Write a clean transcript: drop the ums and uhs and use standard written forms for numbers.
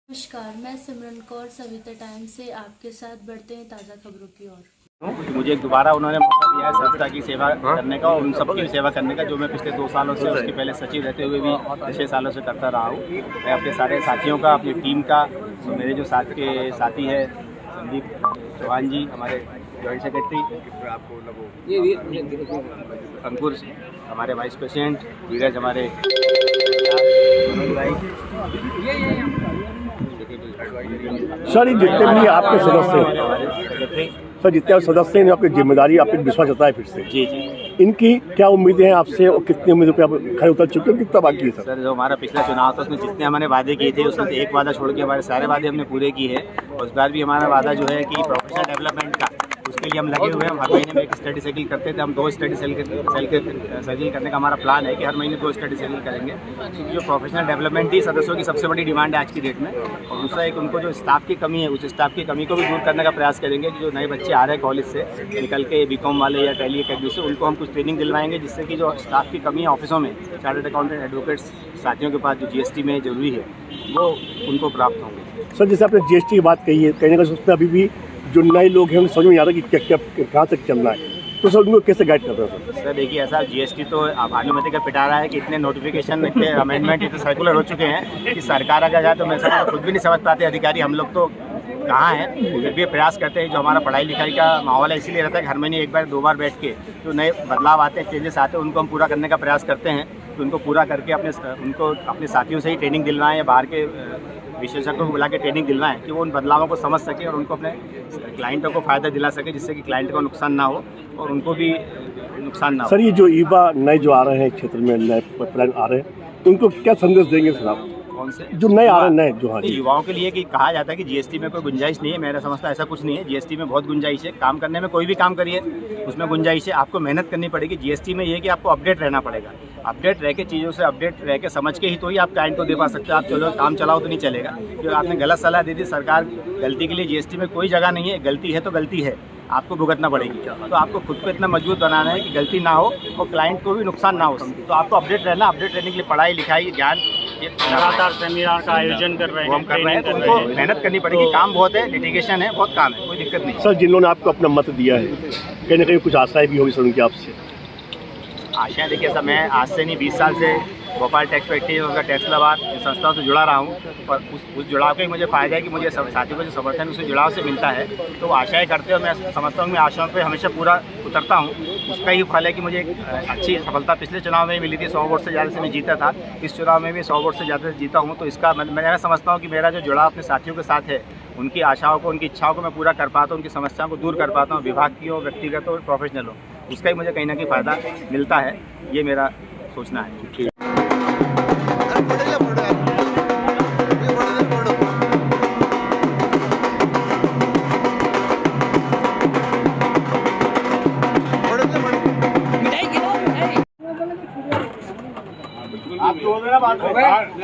नमस्कार, मैं सिमरन कौर सविता टाइम्स से आपके साथ बढ़ते हैं ताज़ा खबरों की ओर। मुझे दोबारा उन्होंने मौका दिया है संस्था की सेवा करने का और उन सबकी सेवा करने का जो मैं पिछले 2 सालों से उसके पहले सचिव रहते हुए भी 6 सालों से करता रहा हूँ। मैं अपने सारे साथियों का, अपनी टीम का, तो मेरे जो साथ के साथी हैं संदीप चौहान जी हमारे जॉइंट सेक्रेटरी, अंकुर हमारे वाइस प्रेसिडेंट, धीरज हमारे सर, ये जितने भी आपके सदस्य हैं, सर जितने सदस्य हैं, आपकी जिम्मेदारी, आप पे विश्वास जताया फिर से। जी जी, इनकी क्या उम्मीदें हैं आपसे और कितनी उम्मीदों पे आप खड़े उतर चुके हो, कितना बाकी है सर? सर जो हमारा पिछला चुनाव था उसमें जितने हमने वादे किए थे उसमें से एक वादा छोड़ के हमारे सारे वादे हमने पूरे किए हैं। और इस बार भी हमारा वादा जो है कि प्रोफेशनल डेवलपमेंट का, उसके लिए हम लगे हुए हैं। हम हर महीने में एक स्टडी साइकिल करते थे, हम 2 स्टडी साइकिल करने का हमारा प्लान है कि हर महीने 2 स्टडी साइकिल करेंगे, क्योंकि जो प्रोफेशनल डेवलपमेंट ही सदस्यों की सबसे बड़ी डिमांड है आज की डेट में। और दूसरा एक उनको जो स्टाफ की कमी है, उस स्टाफ की कमी को भी दूर करने का प्रयास करेंगे कि जो नए बच्चे आ रहे हैं कॉलेज से निकल के बीकॉम वाले या टैली अकेडमी से, उनको हम कुछ ट्रेनिंग दिलवाएंगे जिससे कि जो स्टाफ की कमी है ऑफिसों में, चार्टर्ड अकाउंटेंट, एडवोकेट्स साथियों के पास जो जीएसटी में जरूरी है वो उनको प्राप्त होंगे। सर जैसे आपने जीएसटी की बात कही है, कहने का उसमें अभी भी जो नए लोग हैं उन्हें समझ में नहीं आ रहा कि क्या कहाँ तक चलना है, तो सर उनको कैसे गाइड कर रहे हो सर? सर देखिए, ऐसा जीएसटी तो अब अनुमति का पिटा रहा है कि इतने नोटिफिकेशन, इतने अमेंडमेंट, इतने सर्कुलर हो चुके हैं कि सरकार अगर जाए तो मैं सब खुद भी नहीं समझ पाते अधिकारी हम लोग तो कहाँ हैं। फिर भी प्रयास करते हैं, जो हमारा पढ़ाई लिखाई का माहौल है इसीलिए रहता है कि हर महीने 1 बार 2 बार बैठ के जो नए बदलाव आते हैं, चेंजेस आते हैं, उनको हम पूरा करने का प्रयास करते हैं। तो उनको पूरा करके उनको अपने साथियों से ही ट्रेनिंग दिलवाएं या बाहर के विशेषज्ञों को बुला के ट्रेनिंग दिलवाएं कि वो उन बदलावों को समझ सके और उनको अपने क्लाइंटों को फ़ायदा दिला सके, जिससे कि क्लाइंट को नुकसान ना हो और उनको भी नुकसान ना हो। सर ये जो युवा नए जो आ रहे हैं क्षेत्र में, नए प्लान आ रहे हैं, उनको क्या संदेश देंगे सर आप? कौन से जो नए आ रहे हैं, नए जो हाँ युवाओं के लिए कि कहा जाता है कि जीएसटी में कोई गुंजाइश नहीं है, मेरा समझता ऐसा कुछ नहीं है। जीएसटी में बहुत गुंजाइश है, काम करने में कोई भी काम करिए उसमें गुंजाइश है। आपको मेहनत करनी पड़ेगी। जीएसटी में ये है कि आपको अपडेट रहना पड़ेगा, अपडेट रह के चीज़ों से अपडेट रह के समझ के ही तो ही आप क्लाइंट को दे पा सकते हो। आप चलो काम चलाओ तो नहीं चलेगा, क्योंकि आपने गलत सलाह दे दी। सरकार गलती के लिए जीएसटी में कोई जगह नहीं है, गलती है तो गलती है, आपको भुगतना पड़ेगी। तो आपको खुद को इतना मजबूत बनाना है कि गलती ना हो और क्लाइंट को भी नुकसान ना हो। तो आपको अपडेट रहना, अपडेट रहने के लिए पढ़ाई लिखाई ज्ञान लगातार सेमिनार का आयोजन कर रहे हैं, ट्रेनिंग कर रहे उनको हैं। मेहनत करनी पड़ेगी। काम बहुत है, लिटिगेशन है, बहुत काम है, कोई दिक्कत नहीं। सर जिन्होंने आपको अपना मत दिया है, कहीं ना कहीं कुछ आशाएं भी होगी सर उनकी आपसे? आशा देखिए सर, मैं आज से नहीं 20 साल से भोपाल टैक्स फैक्ट्री और उसका टैक्स लबार इन संस्थाओं से जुड़ा रहा हूँ और उस जुड़ाव का ही मुझे फ़ायदा है कि मुझे साथियों का जो समर्थन उस जुड़ाव से मिलता है। तो आशाएं करते हो, मैं समझता हूँ, मैं आशाओं पे हमेशा पूरा उतरता हूँ। उसका ही फल है कि मुझे एक अच्छी सफलता पिछले चुनाव में ही मिली थी। 100 वोट से ज़्यादा से मैं जीता था, इस चुनाव में भी 100 वोट से ज़्यादा से जीता हूँ। तो इसका मैं समझता हूँ कि मेरा जो जुड़ाव अपने साथियों के साथ है, उनकी आशाओं को, उनकी इच्छाओं को मैं पूरा कर पाता हूँ, उनकी समस्याओं को दूर कर पाता हूँ, विभाग की हो, व्यक्तिगत हो, प्रोफेशनल हो, उसका ही मुझे कहीं ना कहीं फ़ायदा मिलता है। ये मेरा सोचना है। आप